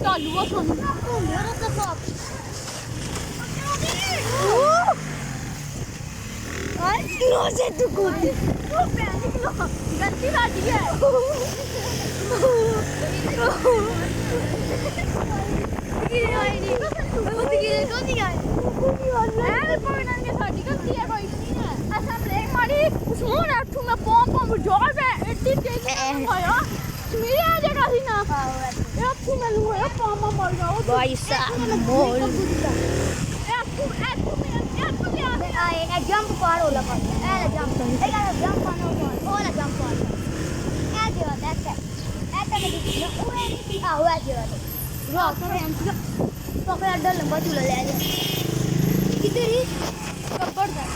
चालू है सोनू मेरा तो साफ और से तू कूद गलती बात है जंप पार होला पर ए जंप ए जंप पाना होला जंप पार ए जेवा ऐसा नहीं ओए नहीं आ हुआ जेवा रात में हम पकड़ अड्डा लंबा झूला ले आया किधर ही कब्बड़ था